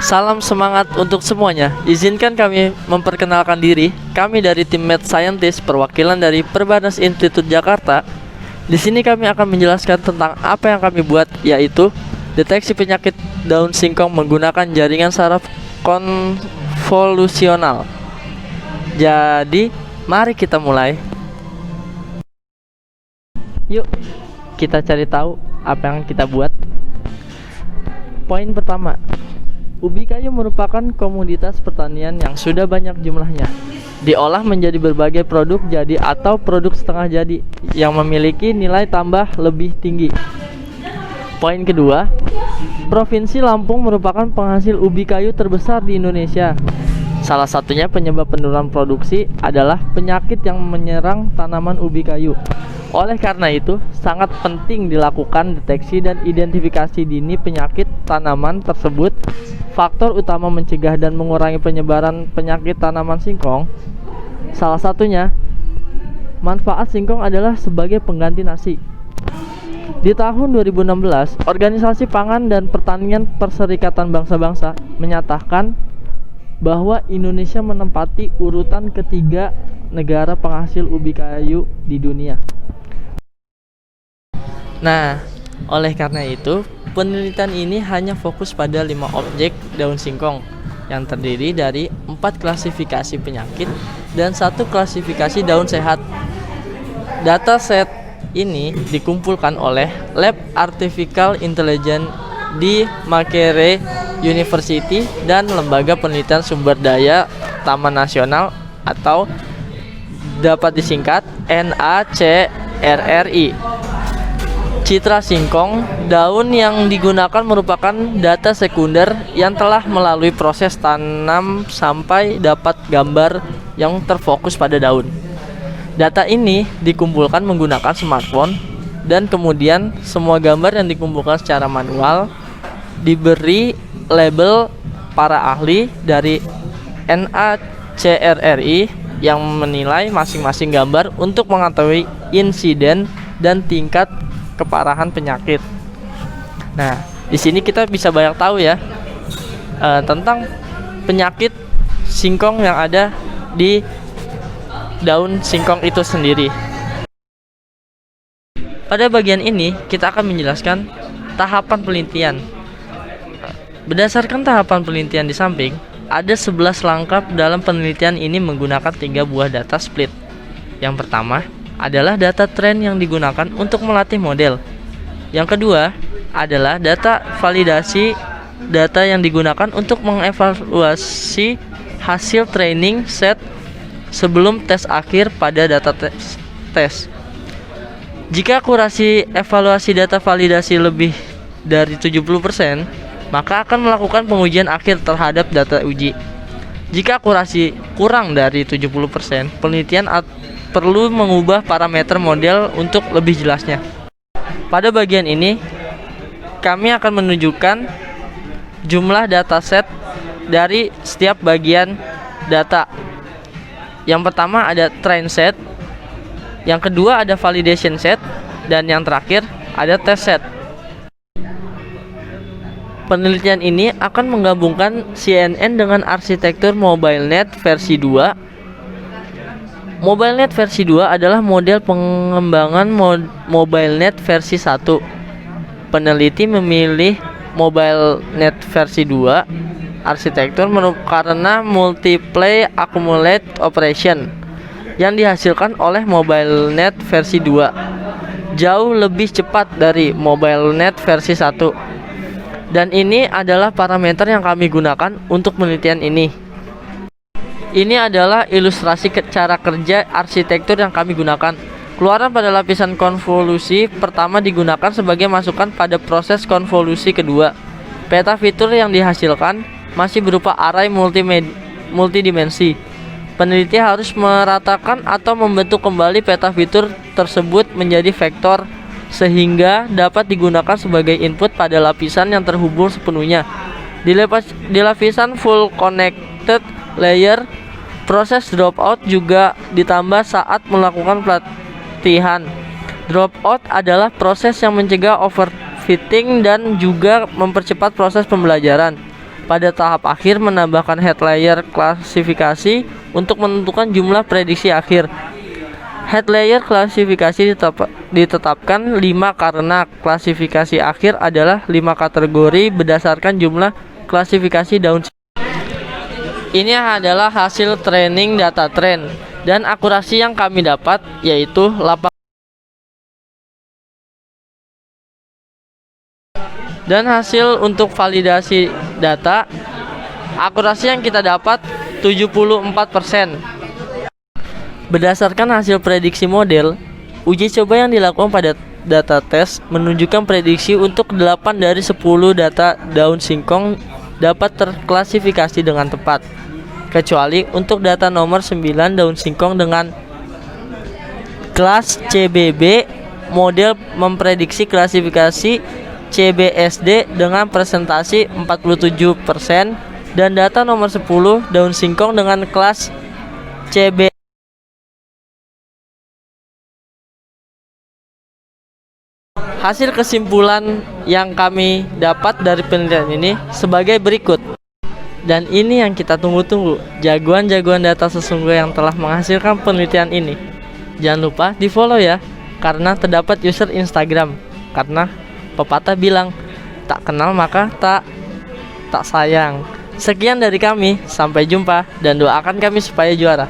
Salam semangat untuk semuanya. Izinkan kami memperkenalkan diri. Kami dari tim Mad Scientist perwakilan dari Perbanas Institut Jakarta. Di sini kami akan menjelaskan tentang apa yang kami buat, yaitu deteksi penyakit daun singkong menggunakan jaringan saraf konvolusional. Jadi, mari kita mulai. Yuk, kita cari tahu apa yang kita buat. Poin pertama, ubi kayu merupakan komoditas pertanian yang sudah banyak jumlahnya. Diolah menjadi berbagai produk jadi atau produk setengah jadi yang memiliki nilai tambah lebih tinggi. Poin kedua, Provinsi Lampung merupakan penghasil ubi kayu terbesar di Indonesia. Salah satunya penyebab penurunan produksi adalah penyakit yang menyerang tanaman ubi kayu. Oleh karena itu, sangat penting dilakukan deteksi dan identifikasi dini penyakit tanaman tersebut. Faktor utama mencegah dan mengurangi penyebaran penyakit tanaman singkong, salah satunya, manfaat singkong adalah sebagai pengganti nasi. Di tahun 2016, Organisasi Pangan dan Pertanian Perserikatan Bangsa-Bangsa menyatakan bahwa Indonesia menempati urutan ketiga negara penghasil ubi kayu di dunia. Nah, oleh karena itu, penelitian ini hanya fokus pada 5 objek daun singkong yang terdiri dari 4 klasifikasi penyakit dan 1 klasifikasi daun sehat. Dataset ini dikumpulkan oleh Lab Artificial Intelligence di Makerere University dan Lembaga Penelitian Sumber Daya Taman Nasional atau dapat disingkat NACRRI. Citra singkong daun yang digunakan merupakan data sekunder yang telah melalui proses tanam sampai dapat gambar yang terfokus pada daun. Data ini dikumpulkan menggunakan smartphone dan kemudian semua gambar yang dikumpulkan secara manual diberi label para ahli dari NACRRI yang menilai masing-masing gambar untuk mengetahui insiden dan tingkat keparahan penyakit. Nah, di sini kita bisa banyak tahu ya tentang penyakit singkong yang ada di daun singkong itu sendiri. Pada bagian ini kita akan menjelaskan tahapan penelitian. Berdasarkan tahapan penelitian di samping, ada 11 langkah dalam penelitian ini menggunakan 3 buah data split. Yang pertama adalah data tren yang digunakan untuk melatih model. Yang kedua adalah data validasi, data yang digunakan untuk mengevaluasi hasil training set sebelum tes akhir pada data tes. Jika akurasi evaluasi data validasi lebih dari 70%, maka akan melakukan pengujian akhir terhadap data uji. Jika akurasi kurang dari 70%, penelitian perlu mengubah parameter model untuk lebih jelasnya. Pada bagian ini, kami akan menunjukkan jumlah dataset dari setiap bagian data. Yang pertama ada train set, yang kedua ada validation set, dan yang terakhir ada test set. Penelitian ini akan menggabungkan CNN dengan arsitektur MobileNet versi 2. MobileNet versi 2 adalah model pengembangan MobileNet versi 1. Peneliti memilih MobileNet versi 2 arsitektur karena multiply accumulate operation yang dihasilkan oleh MobileNet versi 2 jauh lebih cepat dari MobileNet versi 1. Dan ini adalah parameter yang kami gunakan untuk penelitian ini. Ini adalah ilustrasi cara kerja arsitektur yang kami gunakan. Keluaran pada lapisan konvolusi pertama digunakan sebagai masukan pada proses konvolusi kedua. Peta fitur yang dihasilkan masih berupa array multidimensi. Peneliti harus meratakan atau membentuk kembali peta fitur tersebut menjadi vektor sehingga dapat digunakan sebagai input pada lapisan yang terhubung sepenuhnya. Di lapisan full connected layer, proses dropout juga ditambah saat melakukan pelatihan. Dropout adalah proses yang mencegah fitting dan juga mempercepat proses pembelajaran. Pada tahap akhir menambahkan head layer klasifikasi untuk menentukan jumlah prediksi akhir. Head layer klasifikasi ditetapkan 5 karena klasifikasi akhir adalah 5 kategori berdasarkan jumlah klasifikasi daun. Ini adalah hasil training data trend dan akurasi yang kami dapat yaitu 8. Dan hasil untuk validasi data, akurasi yang kita dapat 74%. Berdasarkan hasil prediksi model, uji coba yang dilakukan pada data test menunjukkan prediksi untuk 8 dari 10 data daun singkong dapat terklasifikasi dengan tepat, kecuali untuk data nomor 9 daun singkong dengan kelas CBB. Model memprediksi klasifikasi CBSD dengan presentasi 47% dan data nomor 10 daun singkong dengan kelas CB. Hasil kesimpulan yang kami dapat dari penelitian ini sebagai berikut. Dan ini yang kita tunggu-tunggu, jagoan-jagoan data sesungguhnya yang telah menghasilkan penelitian ini. Jangan lupa di follow ya, karena terdapat user Instagram. Karena pepatah bilang, tak kenal maka tak sayang. Sekian dari kami, sampai jumpa dan doakan kami supaya juara.